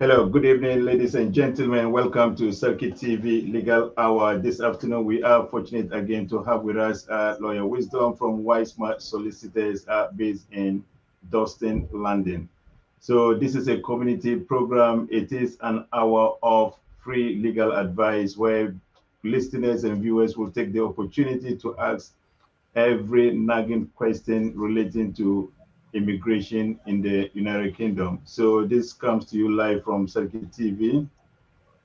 Hello, good evening, ladies and gentlemen. Welcome to Circuit TV Legal Hour. This afternoon, we are fortunate again to have with us Lawyer Wisdom from Wismart Solicitors based in Dalston, London. So this is a community program. It is an hour of free legal advice where listeners and viewers will take the opportunity to ask every nagging question relating to immigration in the United Kingdom. So this comes to you live from Circuit TV.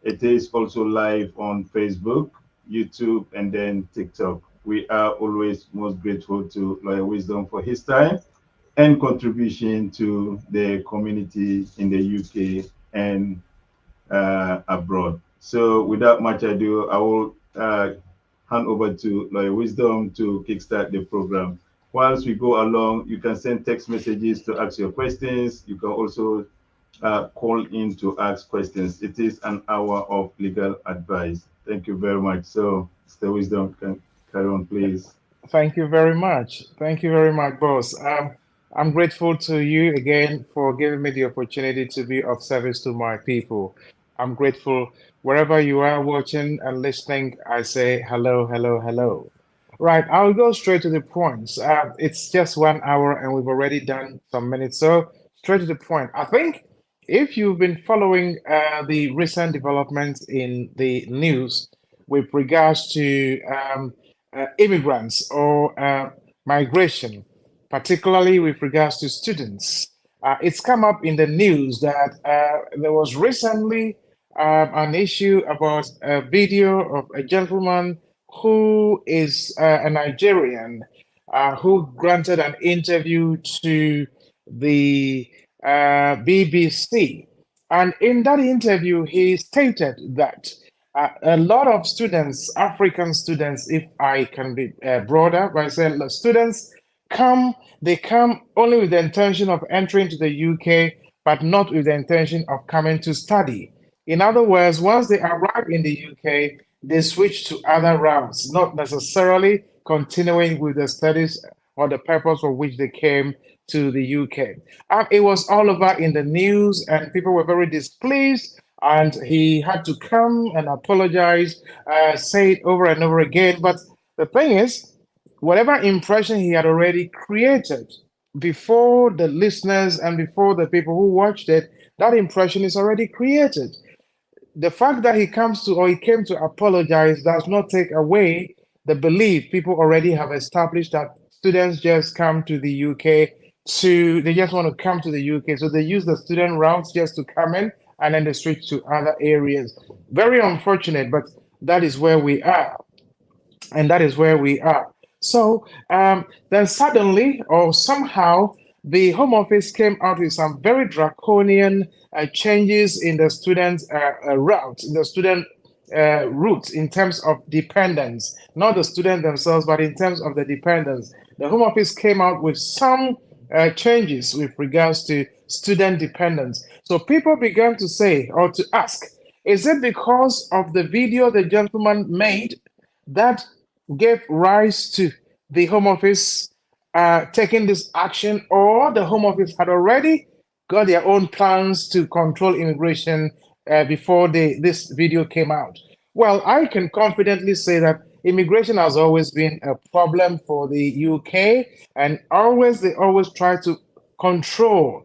It is also live on Facebook, YouTube, and then TikTok. We are always most grateful to Lawyer Wisdom for his time and contribution to the community in the UK and abroad. So without much ado, I will hand over to Lawyer Wisdom to kickstart the program. Whilst we go along, you can send text messages to ask your questions. You can also call in to ask questions. It is an hour of legal advice. Thank you very much. So, Mr. Wisdom, can carry on, please. Thank you very much. Thank you very much, boss. I'm grateful to you again for giving me the opportunity to be of service to my people. I'm grateful wherever you are watching and listening. I say hello, hello, hello. Right, I'll go straight to the points. It's just 1 hour and we've already done some minutes. So, straight to the point. I think if you've been following the recent developments in the news with regards to immigrants or migration, particularly with regards to students. It's come up in the news that there was recently an issue about a video of a gentleman who is a Nigerian who granted an interview to the BBC. And in that interview, he stated that a lot of students, African students, if I can be broader, by saying students come, they come only with the intention of entering to the UK, but not with the intention of coming to study. In other words, once they arrive in the UK, they switch to other routes, not necessarily continuing with the studies or the purpose for which they came to the UK. It was all over in the news, and people were very displeased. And he had to come and apologize, say it over and over again. But the thing is, whatever impression he had already created before the listeners and before the people who watched it, that impression is already created. The fact that he comes to or he came to apologize does not take away the belief people already have established that students just come to the UK they just want to come to the UK. So they use the student routes just to come in and then they switch to other areas. Very unfortunate, but that is where we are. And that is where we are. So then suddenly or somehow the Home Office came out with some very draconian changes in the student route, in the student route in terms of dependence, not the student themselves, but in terms of the dependence. The Home Office came out with some changes with regards to student dependence. So people began to say or to ask, is it because of the video the gentleman made that gave rise to the Home Office taking this action, or the Home Office had already got their own plans to control immigration before this video came out? Well, I can confidently say that immigration has always been a problem for the UK, and they always try to control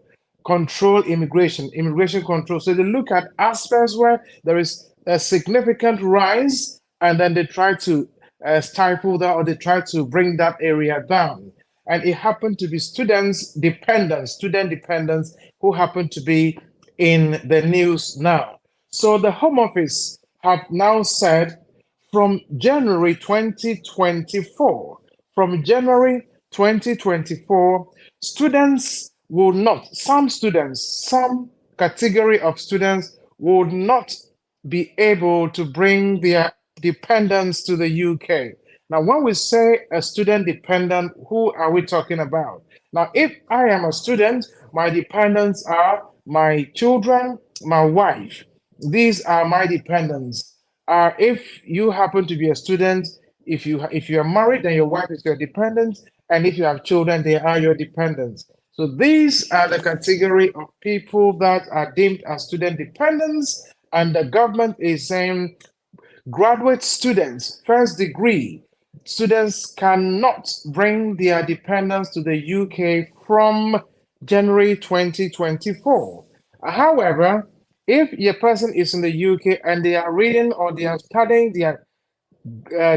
immigration control. So they look at aspects where there is a significant rise, and then they try to stifle that, or they try to bring that area down. And it happened to be student dependents who happen to be in the news now. So the Home Office have now said from January 2024, students will not, some category of students will not be able to bring their dependents to the UK. Now, when we say a student dependent, who are we talking about? Now, if I am a student, my dependents are my children, my wife. These are my dependents. If you happen to be a student, if you are married, then your wife is your dependent, and if you have children, they are your dependents. So these are the category of people that are deemed as student dependents, and the government is saying graduate students, first degree students cannot bring their dependents to the UK from January 2024. However, if a person is in the UK and they are reading or they are studying their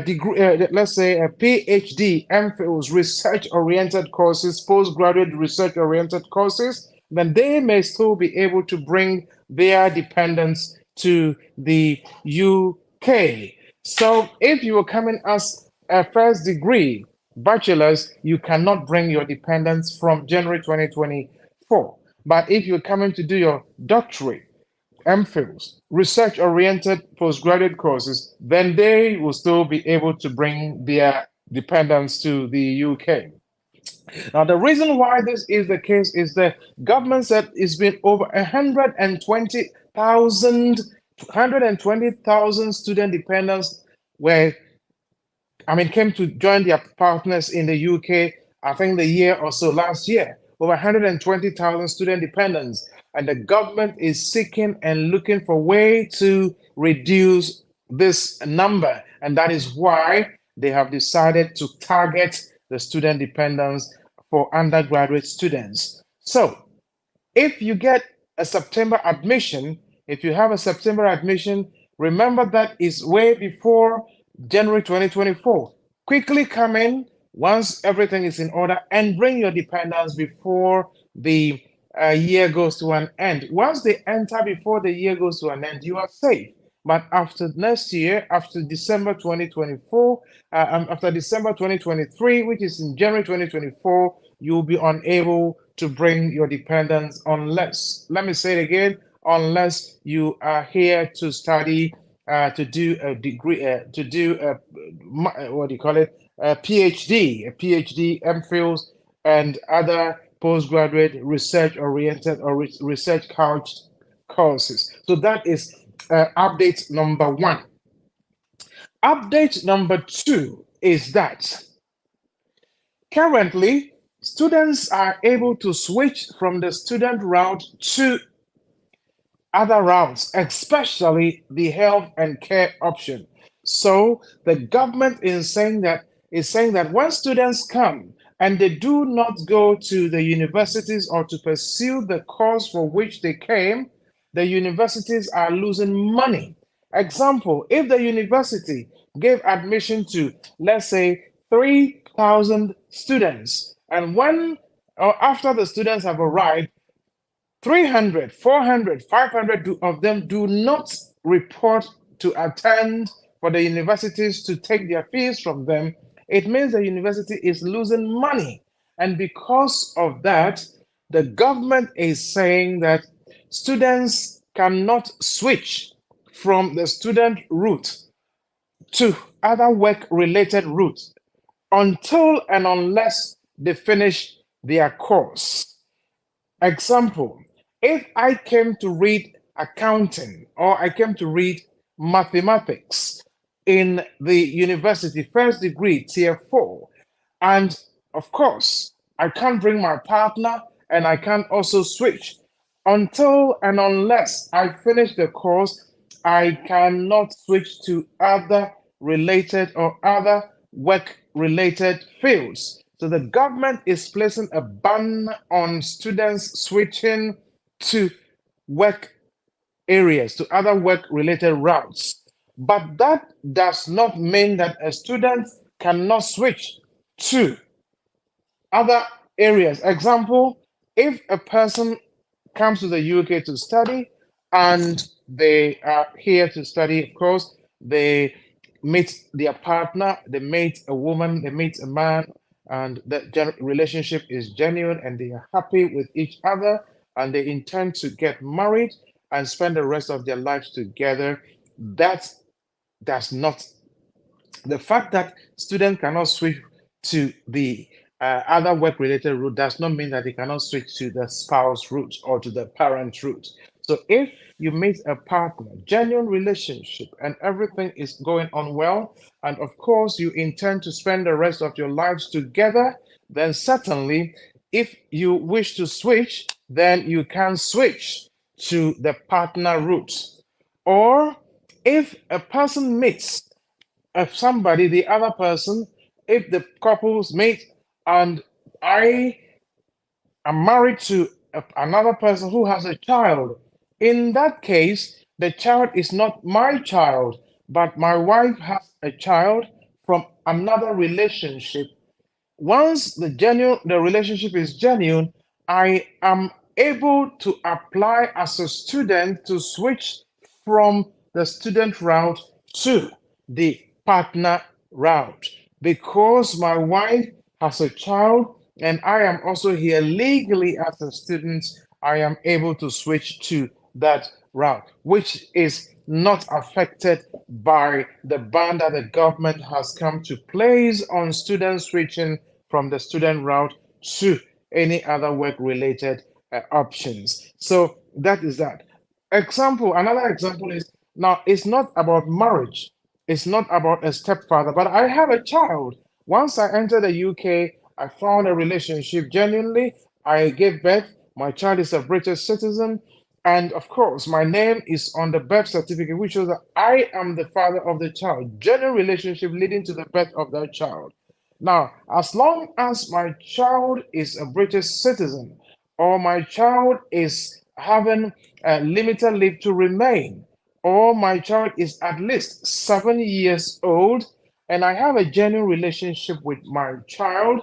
degree, let's say a PhD, MPhil's research-oriented courses, postgraduate research-oriented courses, then they may still be able to bring their dependents to the UK. So if you are coming as a first degree bachelor's, you cannot bring your dependents from January 2024. But if you're coming to do your doctorate, MPhils, research-oriented postgraduate courses, then they will still be able to bring their dependents to the UK. Now, the reason why this is the case is the government said it's been over 120,000 student dependents were, came to join their partners in the UK, I think the year or so last year, over 120,000 student dependents. And the government is seeking and looking for a way to reduce this number. And that is why they have decided to target the student dependents for undergraduate students. So if you get a September admission, if you have a September admission, remember that is way before January 2024. Quickly come in once everything is in order and bring your dependents before the year goes to an end. Once they enter before the year goes to an end, you are safe. But after next year, after December 2024, after December 2023, which is in January 2024, you'll be unable to bring your dependents unless, let me say it again, unless you are here to study, to do a degree, to do a, what do you call it, a PhD, MPhils, and other postgraduate research-oriented or research-couched courses. So that is update number one. Update number two is that currently students are able to switch from the student route to other routes, especially the health and care option. So the government is saying that when students come and they do not go to the universities or to pursue the course for which they came, the universities are losing money. Example, if the university gave admission to, let's say, 3,000 students, and when or after the students have arrived, 300, 400, 500 of them do not report to attend for the universities to take their fees from them, it means the university is losing money. And because of that, the government is saying that students cannot switch from the student route to other work-related routes until and unless they finish their course. Example, if I came to read accounting or I came to read mathematics in the university, first degree, tier 4, and of course, I can't bring my partner and I can't also switch until and unless I finish the course, I cannot switch to other related or other work-related fields. So the government is placing a ban on students switching to work areas, to other work-related routes. But that does not mean that a student cannot switch to other areas. Example, if a person comes to the UK to study and they are here to study, of course, they meet their partner, they meet a woman, they meet a man, and the relationship is genuine and they are happy with each other and they intend to get married and spend the rest of their lives together. That does not, the fact that students cannot switch to the other work-related route does not mean that they cannot switch to the spouse route or to the parent route. So if you meet a partner, genuine relationship, and everything is going on well, and of course you intend to spend the rest of your lives together, then certainly if you wish to switch, then you can switch to the partner route. Or if a person meets somebody, the other person, if the couples meet and I am married to another person who has a child, in that case, the child is not my child, but my wife has a child from another relationship. Once the relationship is genuine, I am able to apply as a student to switch from the student route to the partner route because my wife has a child and I am also here legally as a student. I am able to switch to that route, which is not affected by the ban that the government has come to place on students switching from the student route to any other work-related options. So that is that. Another example is now it's not about marriage, it's not about a stepfather, but I have a child. Once I entered the UK, I found a relationship genuinely. I gave birth. My child is a British citizen. And of course, my name is on the birth certificate, which shows that I am the father of the child. Genuine relationship leading to the birth of that child. Now, as long as my child is a British citizen or my child is having a limited leave to remain, or my child is at least 7 years old, and I have a genuine relationship with my child,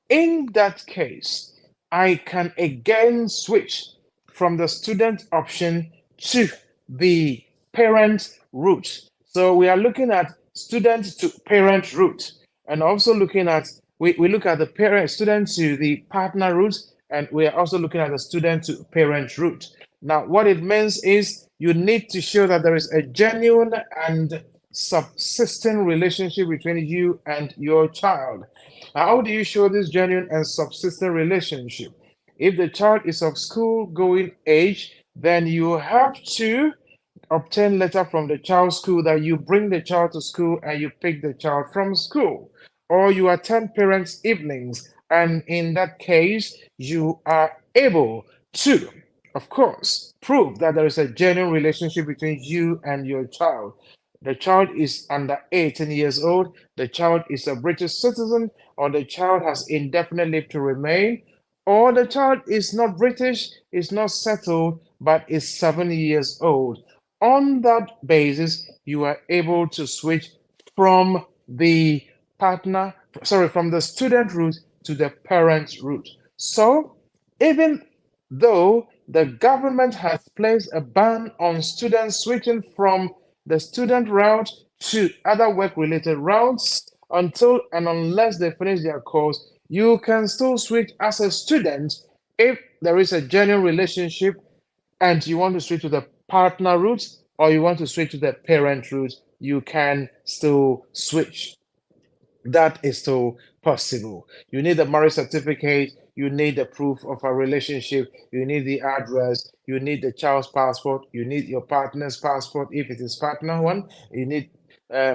in that case, I can again switch from the student option to the parent route. So we are looking at student to parent route and also looking at, we look at the parent student to the partner route, and we are also looking at the student to parent route. Now, what it means is you need to show that there is a genuine and subsisting relationship between you and your child. How do you show this genuine and subsistent relationship? If the child is of school going age, then you have to obtain letter from the child's school that you bring the child to school and you pick the child from school. Or you attend parents' evenings, and in that case, you are able to, of course, prove that there is a genuine relationship between you and your child. The child is under 18 years old, the child is a British citizen, or the child has indefinite leave to remain, or the child is not British, is not settled, but is 7 years old. On that basis, you are able to switch from the from the student route to the parent route. So, even though the government has placed a ban on students switching from the student route to other work-related routes until and unless they finish their course, you can still switch as a student if there is a genuine relationship and you want to switch to the partner route or you want to switch to the parent route, you can still switch. That is still possible. You need the marriage certificate, you need the proof of a relationship, you need the address, you need the child's passport, you need your partner's passport if it is partner one, you need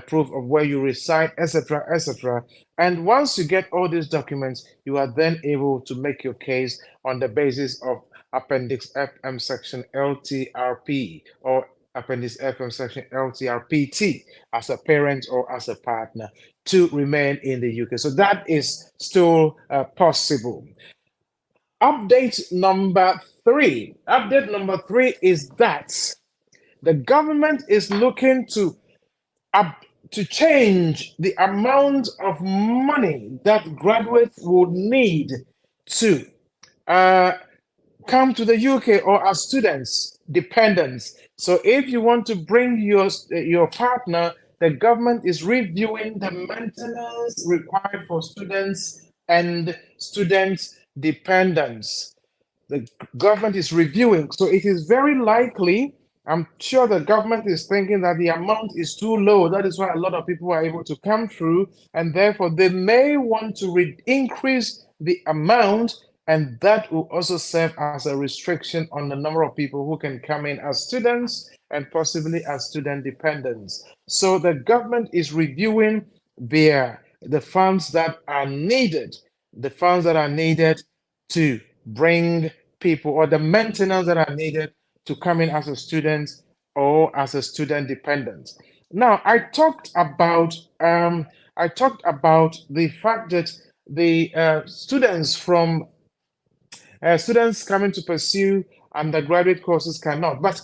proof of where you reside, etc., etc. And once you get all these documents, you are then able to make your case on the basis of Appendix FM section LTRP or Appendix FM section LTRPT as a parent or as a partner to remain in the UK. So that is still possible. Update number three. Update number three is that the government is looking to change the amount of money that graduates would need to come to the UK or as students, dependents. So if you want to bring your partner, the government is reviewing the maintenance required for students and student dependents. The government is reviewing. So it is very likely, I'm sure the government is thinking that the amount is too low. That is why a lot of people are able to come through, and therefore they may want to increase the amount, and that will also serve as a restriction on the number of people who can come in as students and possibly as student dependents. So the government is reviewing the funds that are needed, to bring people, or the maintenance that are needed to come in as a student or as a student dependent. Now, I talked about the fact that the students coming to pursue undergraduate courses cannot. But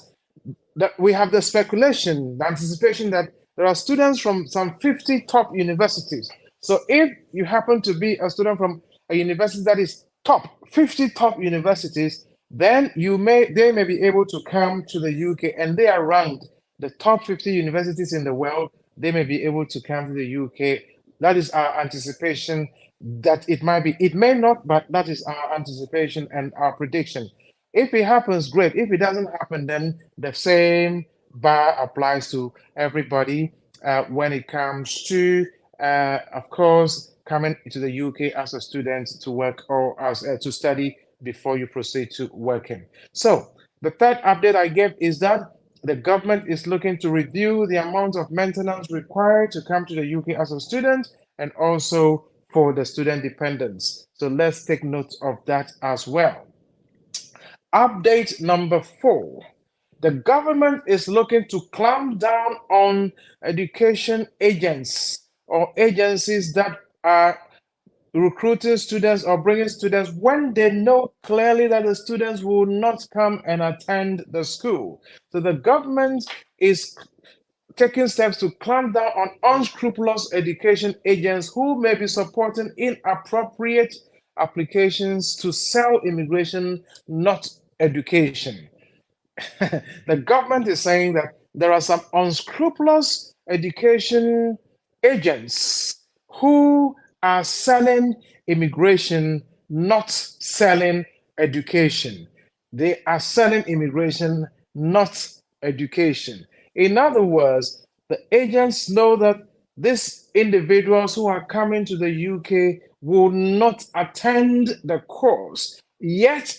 that we have the speculation, the anticipation that there are students from some 50 top universities. So if you happen to be a student from a university that is top 50 top universities, then they may be able to come to the UK, and they are ranked the top 50 universities in the world. They may be able to come to the UK. That is our anticipation, that it might be. It may not, but that is our anticipation and our prediction. If it happens, great. If it doesn't happen, then the same bar applies to everybody when it comes to, of course, coming to the UK as a student to work, or as to study before you proceed to working. So the third update I gave is that the government is looking to review the amount of maintenance required to come to the UK as a student, and also for the student dependents. So let's take note of that as well. Update number 4. The government is looking to clamp down on education agents or agencies that are recruiting students or bringing students when they know clearly that the students will not come and attend the school. So the government is taking steps to clamp down on unscrupulous education agents who may be supporting inappropriate applications to sell immigration, not education. The government is saying that there are some unscrupulous education agents who are selling immigration, not selling education. They are selling immigration, not education. In other words, the agents know that these individuals who are coming to the UK will not attend the course, yet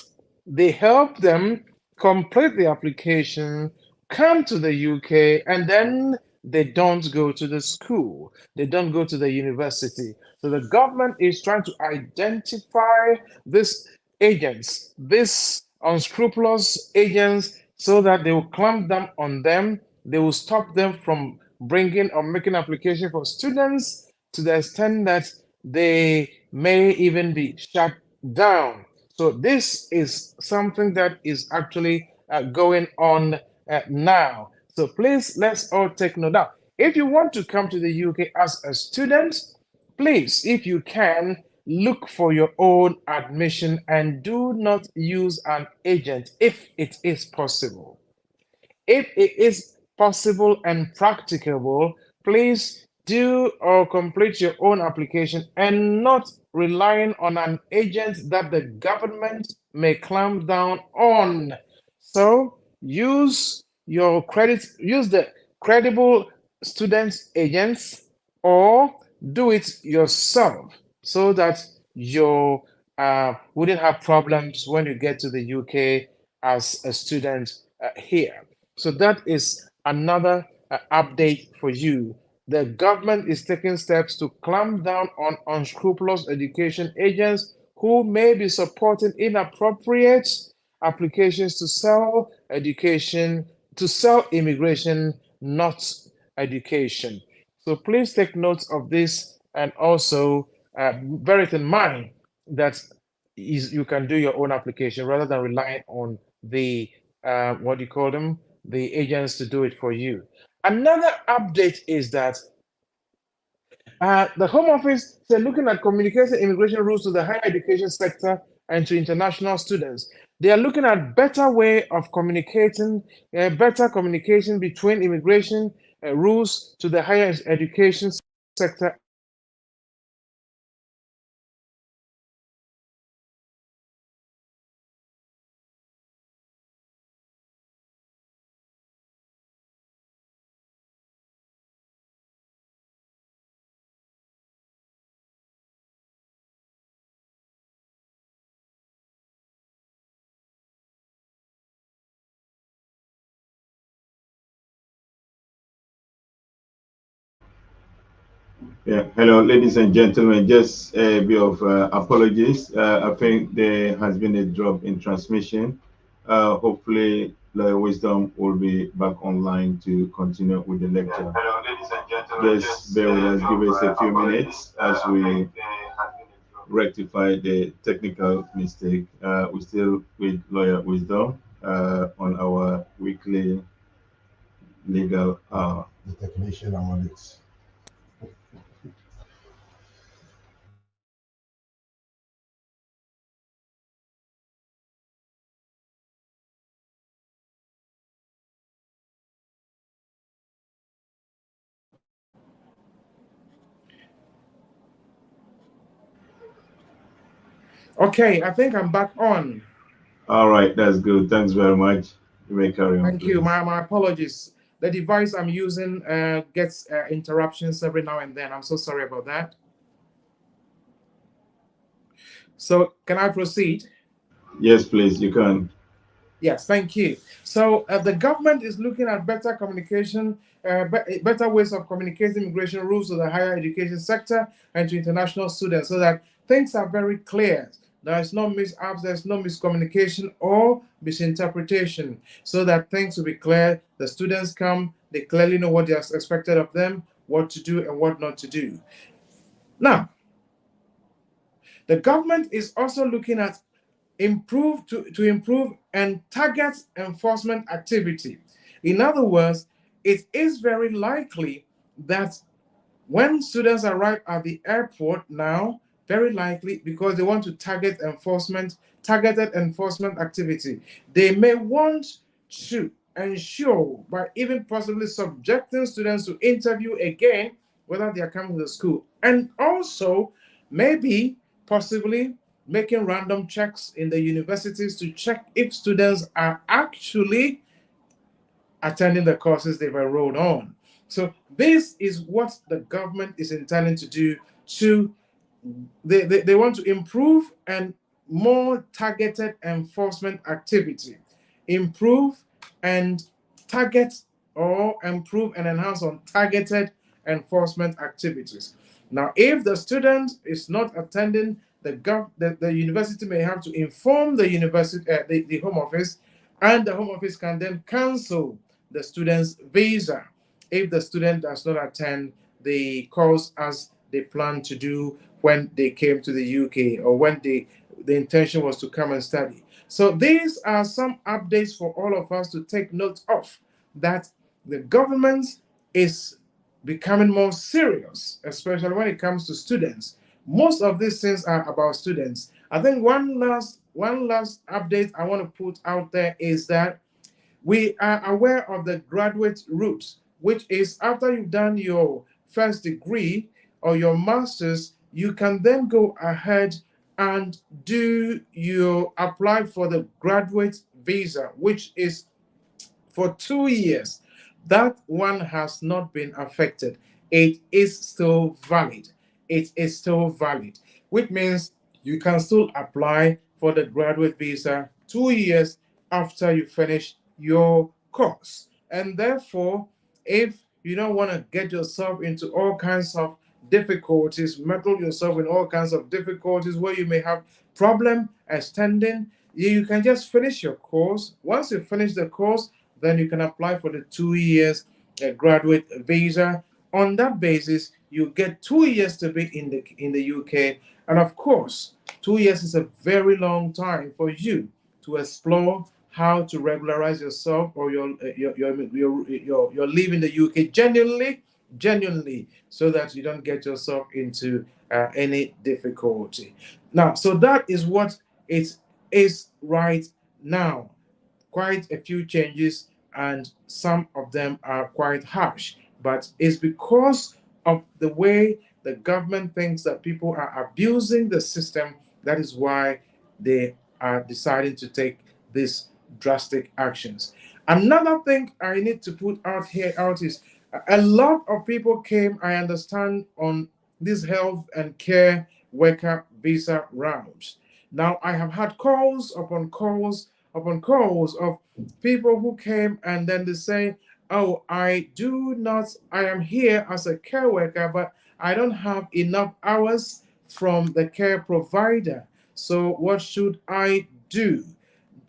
they help them complete the application, come to the UK, and then they don't go to the school. They don't go to the university. So the government is trying to identify these agents, these unscrupulous agents, so that they will clamp down on them. They will stop them from bringing or making application for students, to the extent that they may even be shut down. So this is something that is actually going on now. So please, let's all take note. Now, if you want to come to the UK as a student, please, if you can, look for your own admission and do not use an agent if it is possible. If it is possible and practicable, please do or complete your own application, and not relying on an agent that the government may clamp down on. So use the credible student agents, or do it yourself, so that you wouldn't have problems when you get to the UK as a student here. So that is another update for you. The government is taking steps to clamp down on unscrupulous education agents who may be supporting inappropriate applications to sell education, to sell immigration, not education. So please take note of this, and also bear it in mind that you can do your own application rather than relying on the what do you call them, the agents to do it for you. Another update is that the Home Office said, looking at communicating immigration rules to the higher education sector and to international students, they are looking at better way of communicating, better communication between immigration rules to the higher education sector. Yeah, hello, ladies and gentlemen. Just a bit of apologies. I think there has been a drop in transmission. Hopefully, Lawyer Wisdom will be back online to continue with the lecture. Yeah, hello, ladies and gentlemen. Just bear with us. Give us a few minutes as we rectify the technical mistake. We're still with Lawyer Wisdom on our weekly legal hour. The technician on it. Okay, I think I'm back on. All right, that's good. Thanks very much. You may carry on, Thank you. please. My apologies. The device I'm using gets interruptions every now and then. I'm so sorry about that. So, can I proceed? Yes, please, you can. Yes, thank you. So the government is looking at better communication, better ways of communicating immigration rules to the higher education sector and to international students so that things are very clear. There is no mishaps, there's no miscommunication or misinterpretation, so that things will be clear. The students come, they clearly know what is expected of them, what to do and what not to do. Now, the government is also looking at to improve and target enforcement activity. In other words, it is very likely that when students arrive at the airport now, very likely because they want to targeted enforcement activity, they may want to ensure by even possibly subjecting students to interview again whether they are coming to the school, and also maybe possibly making random checks in the universities to check if students are actually attending the courses they've enrolled on. So this is what the government is intending to do to they want to improve and more targeted enforcement activity, improve and target or improve and enhance on targeted enforcement activities. Now, if the student is not attending, the university may have to inform the university, the home office, and the home office can then cancel the student's visa if the student does not attend the course as they plan to do when they came to the UK or when the intention was to come and study. So these are some updates for all of us to take note of, that the government is becoming more serious, especially when it comes to students. Most of these things are about students. I think one last update I want to put out there is that we are aware of the graduate route, which is after you've done your first degree or your master's, you can then go ahead and apply for the graduate visa, which is for 2 years. That one has not been affected. It is still valid. It is still valid, which means you can still apply for the graduate visa 2 years after you finish your course. And therefore, if you don't want to get yourself into all kinds of difficulties, meddle yourself in all kinds of difficulties where you may have problem extending, you can just finish your course. Once you finish the course, then you can apply for the 2 years graduate visa. On that basis, you get 2 years to be in the UK, and of course, 2 years is a very long time for you to explore how to regularize yourself or your leave in the UK genuinely, so that you don't get yourself into any difficulty. Now, so that is what it is right now. Quite a few changes, and some of them are quite harsh, but it's because of the way the government thinks that people are abusing the system. That is why they are deciding to take these drastic actions. Another thing I need to put out is a lot of people came, I understand, on this health and care worker visa route. Now, I have had calls upon calls upon calls of people who came and then they say, "Oh, I am here as a care worker, but I don't have enough hours from the care provider. So what should I do?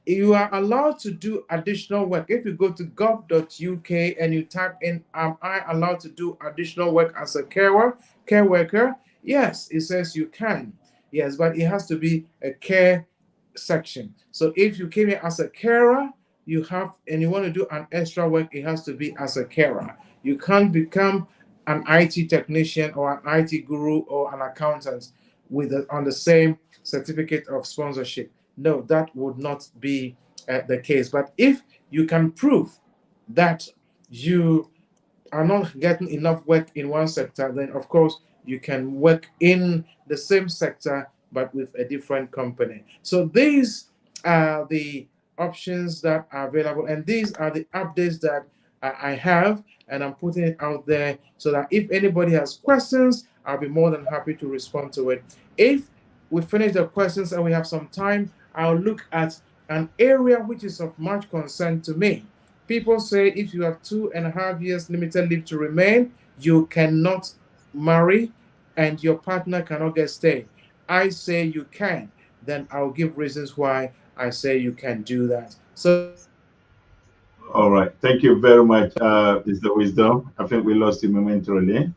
You are allowed to do additional work. If you go to gov.uk and you type in, am I allowed to do additional work as a care worker? Yes, it says you can. Yes, but it has to be a care section. So if you came here as a carer, you have, and you want to do an extra work, it has to be as a carer. You can't become an IT technician or an IT guru or an accountant on the same certificate of sponsorship. No, that would not be the case. But if you can prove that you are not getting enough work in one sector, then of course you can work in the same sector but with a different company. So these are the options that are available, and these are the updates that I have, and I'm putting it out there so that if anybody has questions, I'll be more than happy to respond to it. If we finish the questions and we have some time, I'll look at an area which is of much concern to me. People say if you have 2.5 years limited leave to remain, you cannot marry and your partner cannot get stay. I say you can. Then I'll give reasons why I say you can do that. So All right. Thank you very much, Mr. Wisdom. I think we lost him momentarily.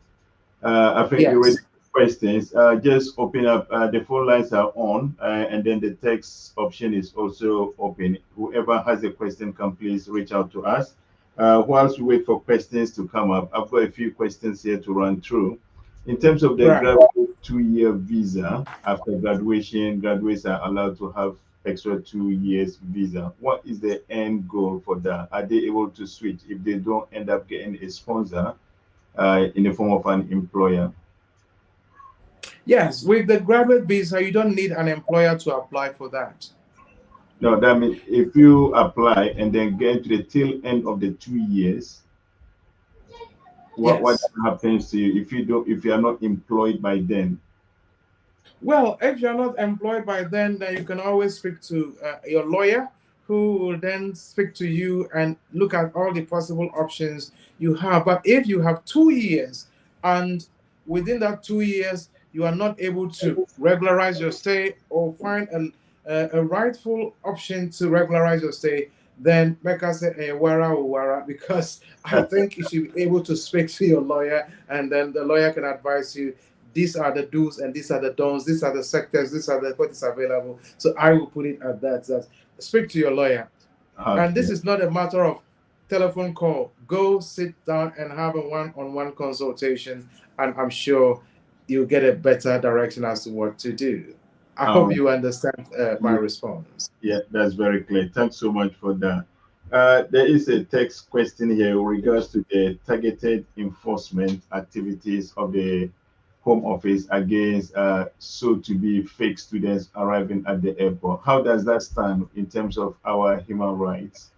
I think you read yes, questions. Just open up. The phone lines are on, and then the text option is also open. Whoever has a question can please reach out to us. Whilst we wait for questions to come up, I've got a few questions here to run through. In terms of the right. graduate 2-year visa, after graduation, graduates are allowed to have extra 2 years visa. What is the end goal for that? Are they able to switch if they don't end up getting a sponsor in the form of an employer? Yes, with the graduate visa, you don't need an employer to apply for that. No, that means if you apply and then get to the tail end of the 2 years, what Yes. happens to you if you are not employed by then? Well, if you're not employed by then you can always speak to your lawyer, who will then speak to you and look at all the possible options you have. But if you have 2 years and within that 2 years you are not able to regularize your stay or find a rightful option to regularize your stay, then make us say wara or wara, because I think you should be able to speak to your lawyer, and then the lawyer can advise you these are the do's and these are the don'ts, these are the sectors, these are the what is available. So I will put it at that speak to your lawyer. And Okay. this is not a matter of telephone call. Go sit down and have a one-on-one consultation, and I'm sure you'll get a better direction as to what to do. I All hope right. you understand my Yeah, response. yeah, that's very clear. Thanks so much for that. There is a text question here with regards to the targeted enforcement activities of the Home Office against so-to-be fake students arriving at the airport. How does that stand in terms of our human rights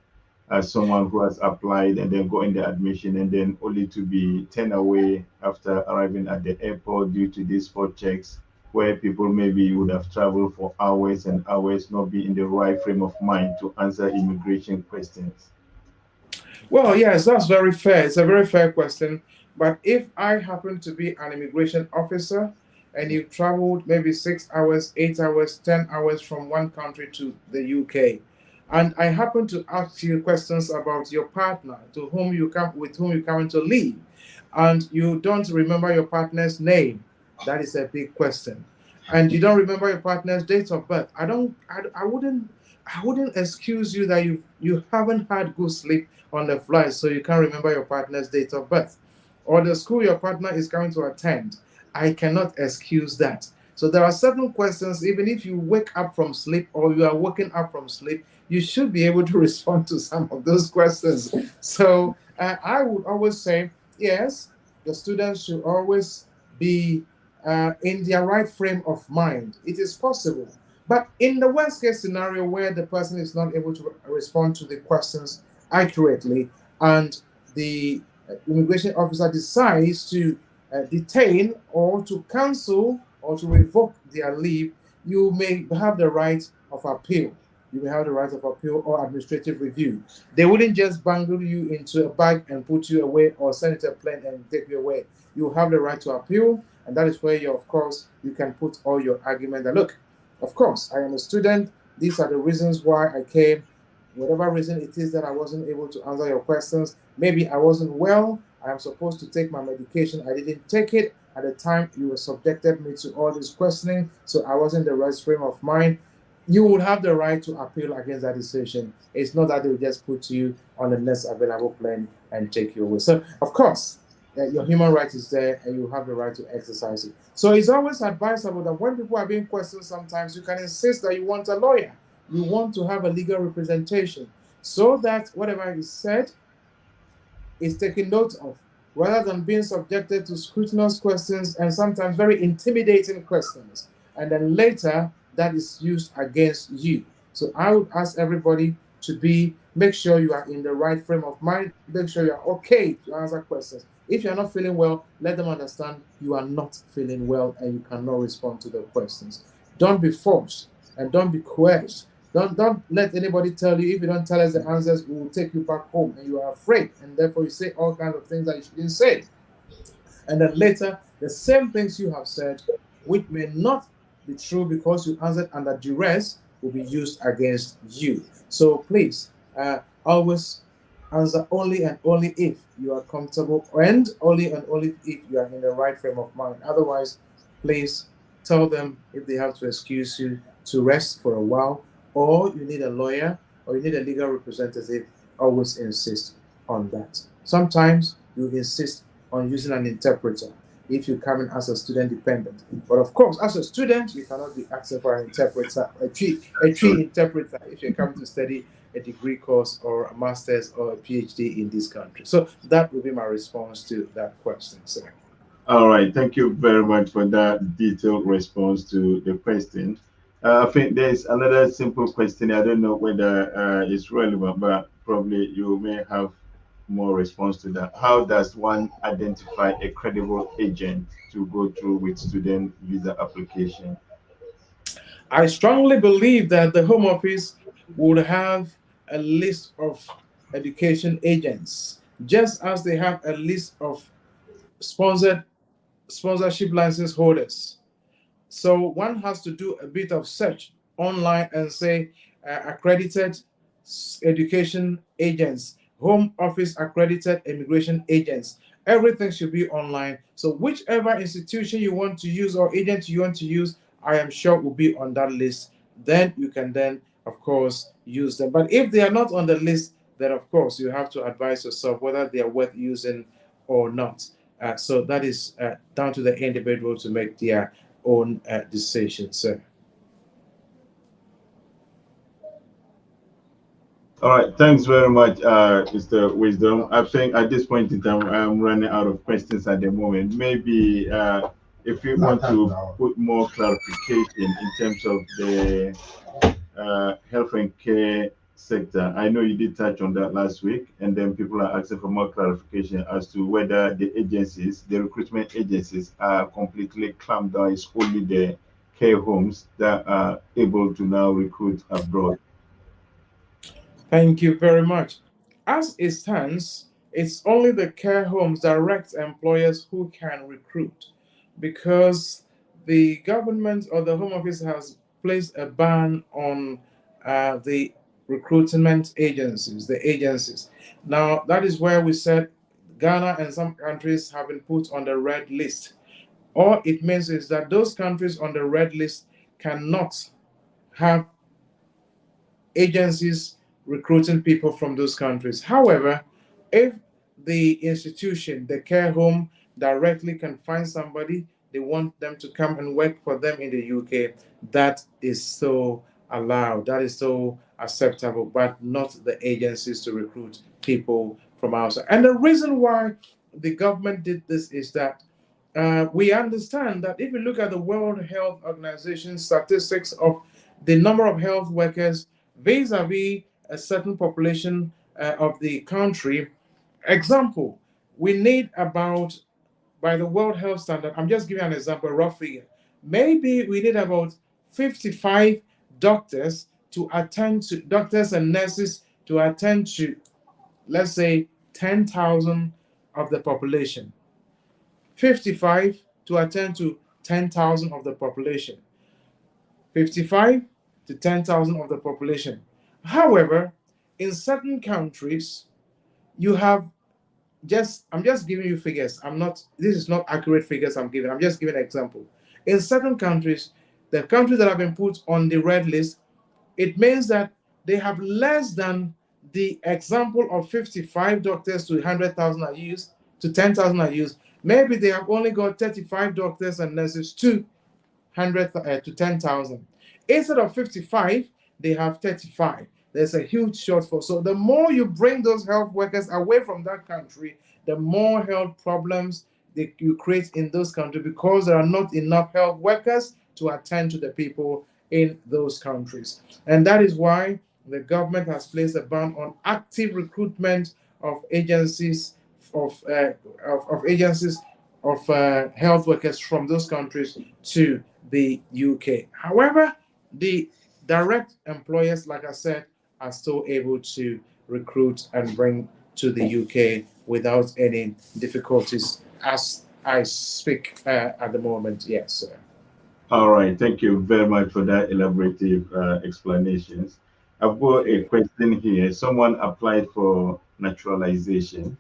as someone who has applied and then gotten the admission and then only to be turned away after arriving at the airport due to these spot checks where people maybe would have traveled for hours and hours, not be in the right frame of mind to answer immigration questions? Well, yes, that's very fair. It's a very fair question. But if I happen to be an immigration officer and you've traveled maybe 6 hours, 8 hours, 10 hours from one country to the UK, and I happen to ask you questions about your partner to whom you come with whom you come to live, and you don't remember your partner's name, that is a big question. And you don't remember your partner's date of birth. I wouldn't excuse you that you haven't had good sleep on the flight, so you can't remember your partner's date of birth, or the school your partner is going to attend. I cannot excuse that. So there are certain questions, even if you wake up from sleep or you are waking up from sleep, you should be able to respond to some of those questions. So I would always say, yes, the students should always be in their right frame of mind. It is possible. But in the worst case scenario where the person is not able to respond to the questions accurately, and the immigration officer decides to detain or to cancel or to revoke their leave, you may have the right of appeal. you may have the right of appeal or administrative review. They wouldn't just bundle you into a bag and put you away or send it to a plane and take you away. You have the right to appeal, and that is where you, of course, you can put all your argument. And look, of course, I am a student. These are the reasons why I came. Whatever reason it is that I wasn't able to answer your questions, maybe I wasn't well. I am supposed to take my medication. I didn't take it at the time you were subjected me to all this questioning, so I wasn't in the right frame of mind. You would have the right to appeal against that decision. It's not that they'll just put you on the next available plane and take you away. So, of course, your human right is there and you have the right to exercise it. So, it's always advisable that when people are being questioned, sometimes you can insist that you want a lawyer. You want to have a legal representation so that whatever is said is taken note of, rather than being subjected to scrutinous questions and sometimes very intimidating questions. And then later, that is used against you. So I would ask everybody to make sure you are in the right frame of mind, make sure you are okay to answer questions. If you're not feeling well, let them understand you are not feeling well and you cannot respond to the questions. Don't be forced and don't be coerced. Don't let anybody tell you, if you don't tell us the answers, we will take you back home, and you are afraid, and therefore you say all kinds of things that you shouldn't say. And then later, the same things you have said, which may not be true because you answered under duress, will be used against you. So please, always answer only and only if you are comfortable, and only if you are in the right frame of mind. Otherwise, please tell them if they have to excuse you to rest for a while, or you need a lawyer, or you need a legal representative. Always insist on that. Sometimes you insist on using an interpreter if you come in as a student dependent. But of course, as a student, you cannot be asking for an interpreter, a tree interpreter, if you come to study a degree course or a master's or a PhD in this country. So that will be my response to that question, sir. All right, thank you very much for that detailed response to the question. I think there's another simple question. I don't know whether it's relevant, but probably you may have more response to that. How does one identify a credible agent to go through with student visa application? I strongly believe that the Home Office would have a list of education agents, just as they have a list of sponsored sponsorship license holders. So one has to do a bit of search online and say accredited education agents, Home Office accredited immigration agents. Everything should be online. So whichever institution you want to use or agent you want to use, I am sure will be on that list. Then you can then, of course, use them. But if they are not on the list, then of course you have to advise yourself whether they are worth using or not. So that is down to the individual to make their own decision, sir. All right, thanks very much, Mr. Wisdom. I think at this point in time, I'm running out of questions at the moment. Maybe if you want to put more clarification in terms of the health and care sector. I know you did touch on that last week, and then people are asking for more clarification as to whether the agencies, the recruitment agencies, are completely clamped down. It's only the care homes that are able to now recruit abroad. Thank you very much. As it stands, it's only the care homes direct employers who can recruit because the government or the Home Office has placed a ban on the recruitment agencies, the agencies. Now, that is where we said Ghana and some countries have been put on the red list. All it means is that those countries on the red list cannot have agencies recruiting people from those countries. However, if the institution, the care home, directly can find somebody, they want them to come and work for them in the UK, that is so allowed, that is so acceptable, but not the agencies to recruit people from outside. And the reason why the government did this is that we understand that if you look at the World Health Organization statistics of the number of health workers vis-a-vis a certain population of the country, example, we need about, by the World Health Standard, I'm just giving an example, a rough figure, maybe we need about 55 doctors to attend to doctors and nurses to attend to, let's say, 10,000 of the population, 55 to attend to 10,000 of the population, 55 to 10,000 of the population. However, in certain countries, you have I'm just giving you figures. This is not accurate figures I'm giving. I'm just giving an example. In certain countries, the countries that have been put on the red list, it means that they have less than the example of 55 doctors to 100,000 are used, to 10,000 are used. Maybe they have only got 35 doctors and nurses to 10,000. Instead of 55, they have 35. There's a huge shortfall. So the more you bring those health workers away from that country, the more health problems you create in those countries, because there are not enough health workers to attend to the people in those countries. And that is why the government has placed a ban on active recruitment of agencies of health workers from those countries to the UK. However, the direct employers, like I said, are still able to recruit and bring to the UK without any difficulties as I speak at the moment. Yes, sir. All right, thank you very much for that elaborative explanations. I've got a question here. Someone applied for naturalization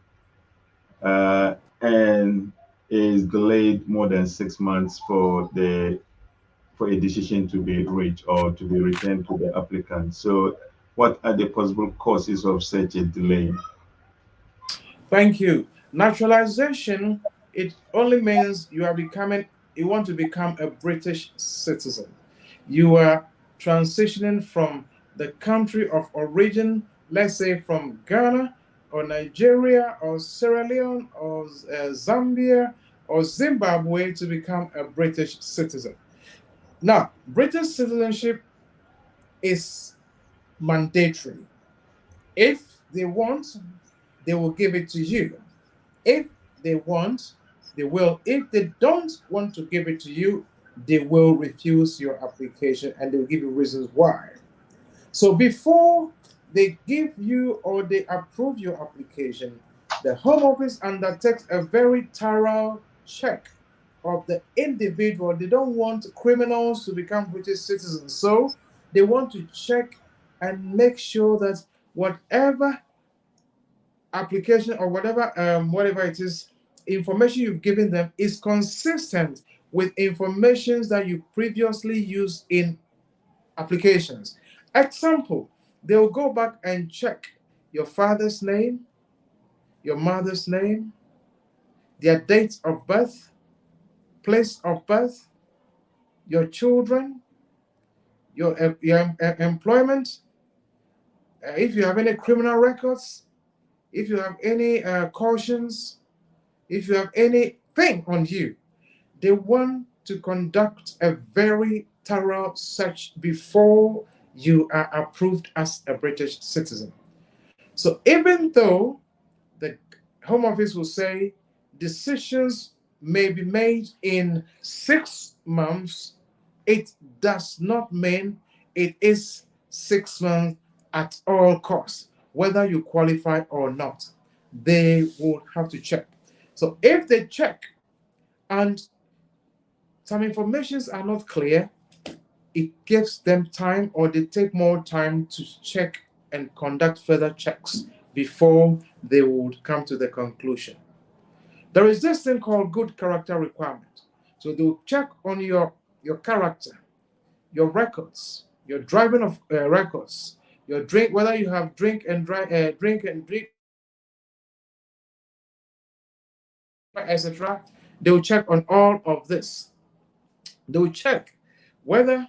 and is delayed more than 6 months for a decision to be reached or to be returned to the applicant. So, what are the possible causes of such a delay? Thank you. Naturalization, it only means you want to become a British citizen. You are transitioning from the country of origin, let's say from Ghana or Nigeria or Sierra Leone or Zambia or Zimbabwe, to become a British citizen. Now, British citizenship is mandatory. If they want, they will give it to you. If they want, they will. If they don't want to give it to you, they will refuse your application and they'll give you reasons why. So before they give you or they approve your application, the Home Office undertakes a very thorough check of the individual. They don't want criminals to become British citizens. So they want to check and make sure that whatever application or whatever it is, information you've given them is consistent with information that you previously used in applications. Example, they'll go back and check your father's name, your mother's name, their date of birth, place of birth, your children, your employment, if you have any criminal records, if you have any cautions, if you have anything on you. They want to conduct a very thorough search before you are approved as a British citizen. So even though the Home Office will say decisions may be made in 6 months, it does not mean it is 6 months at all costs, whether you qualify or not. They will have to check. So if they check and some informations are not clear, it gives them time, or they take more time to check and conduct further checks before they would come to the conclusion. There is this thing called good character requirement. So they'll check on your character, your records, your driving of records, your drink, whether you have drink and drive, etc. They'll check on all of this. They'll check whether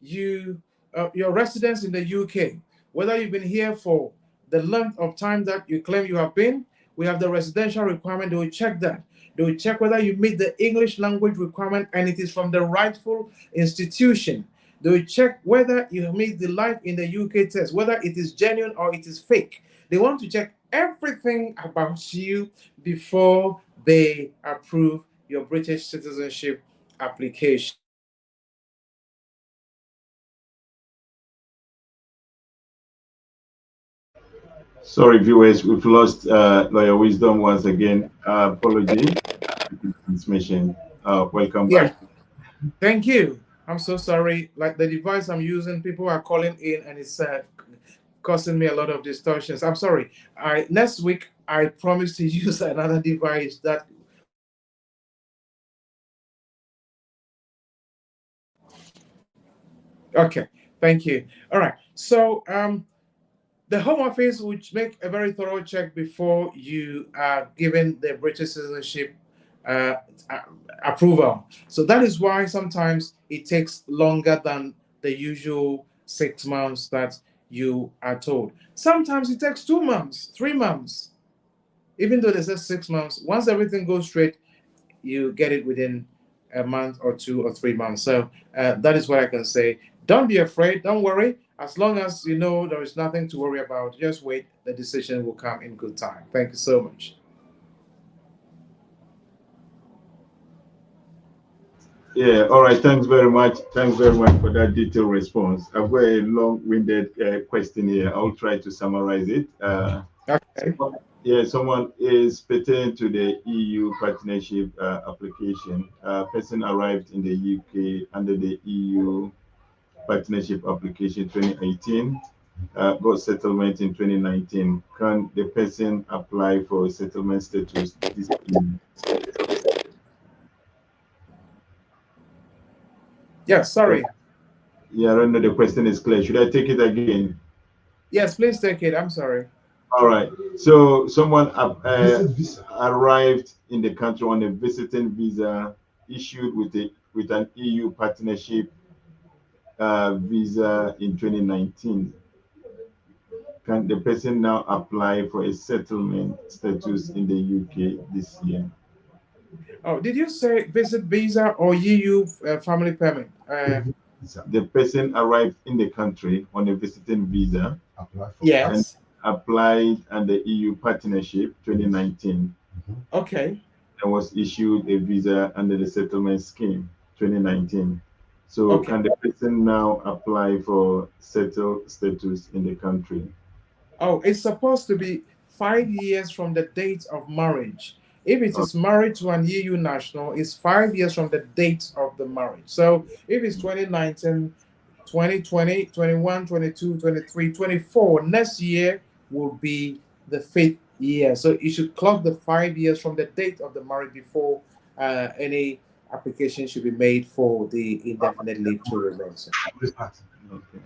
your residence in the UK, whether you've been here for the length of time that you claim you have been. We have the residential requirement. They will check that. They will check whether you meet the English language requirement and it is from the rightful institution. They will check whether you meet the life in the UK test, whether it is genuine or it is fake. They want to check everything about you before they approve your British citizenship application. Sorry, viewers, we've lost Lawyer Wisdom once again. Apology. Transmission. Welcome Yeah, back. thank you. I'm so sorry. Like the device I'm using, people are calling in and it's causing me a lot of distortions. I'm sorry. I next week I promise to use another device that. Okay, thank you. All right. So the Home Office would make a very thorough check before you are given the British citizenship uh, a- approval. So that is why sometimes it takes longer than the usual 6 months that you are told. Sometimes it takes 2 months, 3 months, even though they say 6 months. Once everything goes straight, you get it within a month or 2 or 3 months. So that is what I can say. Don't be afraid. Don't worry. As long as you know there is nothing to worry about, just wait. The decision will come in good time. Thank you so much. Yeah, all right. Thanks very much. Thanks very much for that detailed response. I've got a long-winded question here. I'll try to summarize it. Okay. Yeah, someone is pertaining to the EU partnership application. Person arrived in the UK under the EU partnership application 2018, got settlement in 2019. Can the person apply for settlement status this year? Yeah, So, sorry. yeah, I don't know. The question is clear. Should I take it again? Yes, please take it. I'm sorry. All right. So someone arrived in the country on a visiting visa issued with an EU partnership visa in 2019. Can the person now apply for a settlement status in the UK this year? Oh, did you say visit visa or EU family permit? The person arrived in the country on a visiting visa and Yes. applied under EU partnership 2019 Okay. and was issued a visa under the settlement scheme 2019. So Okay. can the person now apply for settled status in the country? Oh, it's supposed to be 5 years from the date of marriage. If it Oh, is married to an EU national, it's 5 years from the date of the marriage. So if it's 2019, 2020, 21, 22, 23, 24, next year will be the fifth year. So you should clock the 5 years from the date of the marriage before any application should be made for the indefinite leave to remain. okay.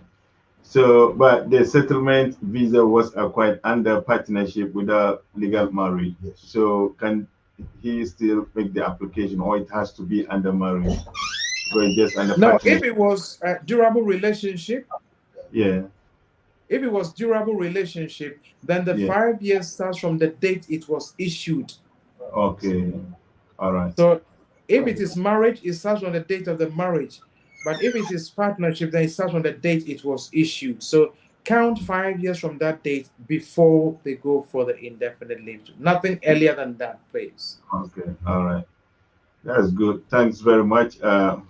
So, but the settlement visa was acquired under partnership without legal marriage. Yes. So, can he still make the application, or it has to be under marriage? So, it's just under No, if partnership. it was a durable relationship, Yeah. if it was durable relationship, then the Yeah. 5 years starts from the date it was issued. Okay. All right. So if it is marriage, it starts from the date of the marriage. But if it is partnership, then it starts from the date it was issued. So count 5 years from that date before they go for the indefinite leave. Nothing earlier than that, please. Okay. All right. That's good. Thanks very much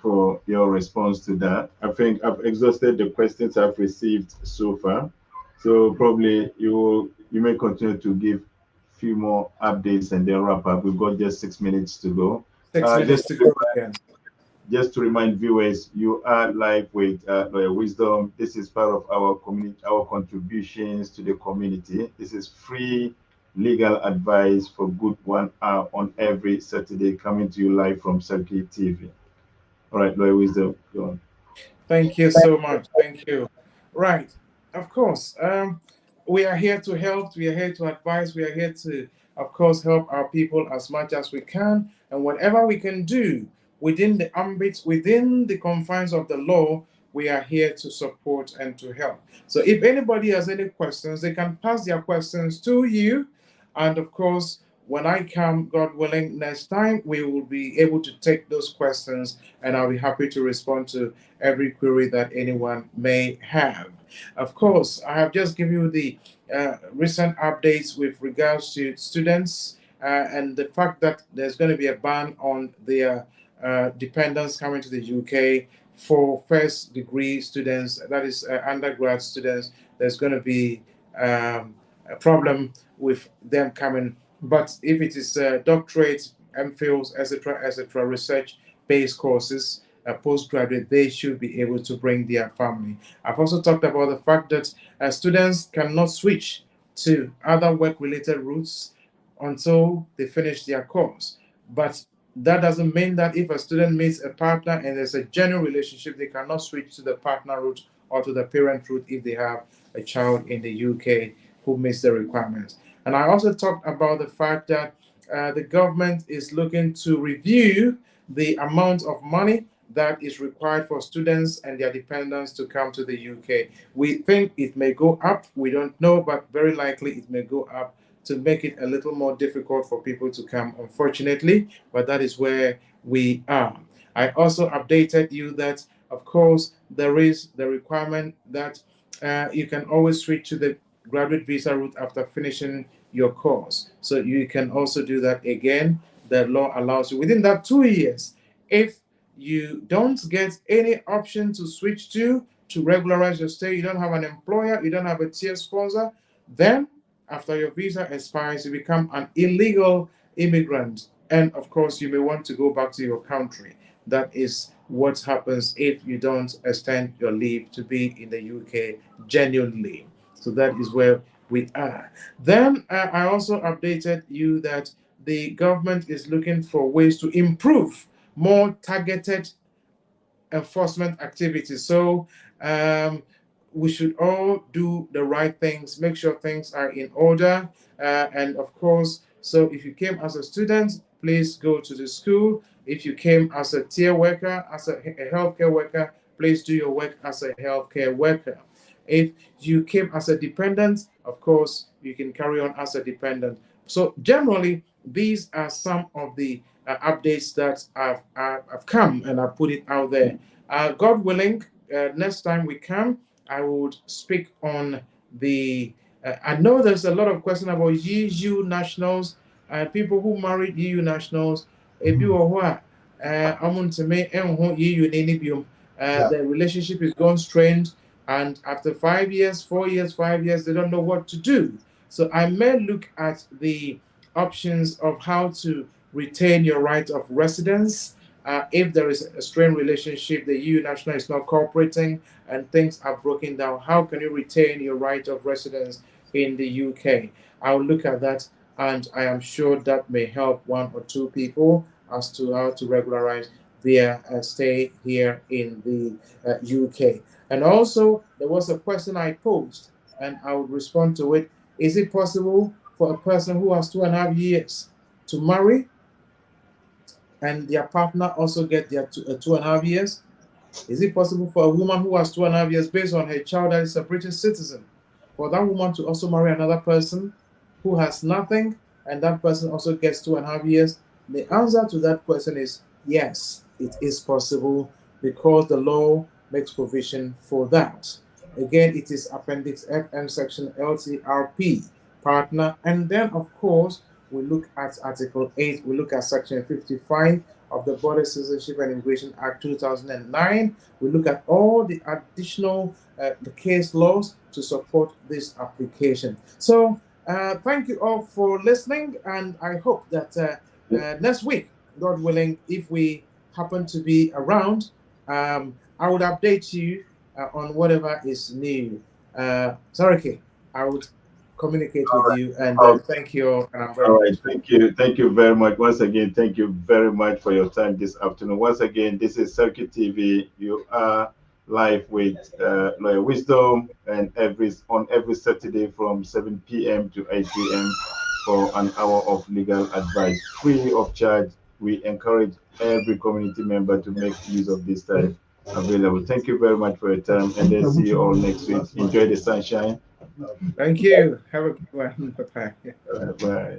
for your response to that. I think I've exhausted the questions I've received so far. So probably you may continue to give few more updates and then wrap up. We've got just 6 minutes to go. Six Uh, minutes just to go again. just to remind viewers, you are live with Lawyer Wisdom. This is part of our community, our contributions to the community. This is free legal advice for good 1 hour on every Saturday, coming to you live from Circuit TV. All right, Lawyer Wisdom, go on. Thank you so much. Thank you. Right. Of course. We are here to help. We are here to advise. We are here to, of course, help our people as much as we can. And whatever we can do within the ambit, within the confines of the law, we are here to support and to help. So if anybody has any questions, they can pass their questions to you. And of course, when I come, God willing, next time, we will be able to take those questions and I'll be happy to respond to every query that anyone may have. Of course, I have just given you the recent updates with regards to students and the fact that there's going to be a ban on their dependents coming to the UK for first degree students, that is undergrad students. There's going to be problem with them coming. But if it is doctorate, MPhils, etc., research-based courses, postgraduate, they should be able to bring their family. I've also talked about the fact that students cannot switch to other work-related routes until they finish their course. But that doesn't mean that if a student meets a partner and there's a genuine relationship, they cannot switch to the partner route or to the parent route if they have a child in the UK who meets the requirements. And I also talked about the fact that the government is looking to review the amount of money that is required for students and their dependents to come to the UK. We think it may go up. We don't know, but very likely it may go up to make it a little more difficult for people to come, unfortunately, but that is where we are. I also updated you that, of course, there is the requirement that you can always switch to the graduate visa route after finishing your course. So you can also do that again. The law allows you within that 2 years. If you don't get any option to switch to regularize your stay, you don't have an employer, you don't have a tier sponsor, then after your visa expires, you become an illegal immigrant. And of course, you may want to go back to your country. That is what happens if you don't extend your leave to be in the UK genuinely. So that is where we are. Then I also updated you that the government is looking for ways to improve more targeted enforcement activities. So we should all do the right things, make sure things are in order. And of course, so if you came as a student, please go to the school. If you came as a tier worker, as a healthcare worker, please do your work as a healthcare worker. If you came as a dependent, of course, you can carry on as a dependent. So generally, these are some of the updates that have come, and I put it out there. God willing, next time we come, I would speak on the. I know there's a lot of question about EU nationals and people who married EU nationals. If you are what, the relationship is gone strained, and after 5 years, 4 years, 5 years, they don't know what to do. So I may look at the options of how to retain your right of residence. If there is a strained relationship, the EU national is not cooperating and things are broken down, how can you retain your right of residence in the UK? I'll look at that, and I am sure that may help one or two people as to how to regularize their stay here in the UK. And also, there was a question I posed, and I would respond to it. Is it possible for a person who has 2.5 years to marry and their partner also get their 2.5 years? Is it possible for a woman who has 2.5 years based on her child that is a British citizen, for that woman to also marry another person who has nothing and that person also gets 2.5 years? The answer to that question is yes, it is possible because the law makes provision for that. Again, it is Appendix FM, Section LTRP, partner. And then, of course, we look at Article 8, we look at Section 55 of the Border Citizenship and Immigration Act 2009. We look at all the additional the case laws to support this application. So thank you all for listening, and I hope that next week, God willing, if we happen to be around, I would update you on whatever is new. Saraki, I would communicate with you, and thank you all. And I'm very all right, thank you very much once again. Thank you very much for your time this afternoon. Once again, this is Circuit TV. You are live with Lawyer Wisdom, and on every Saturday from 7 p.m. to 8 p.m. for an hour of legal advice, free of charge. We encourage every community member to make use of this time available. Thank you very much for your time, and then see you all next week. Enjoy the sunshine. Thank you. Have a good one. Bye-bye. Bye.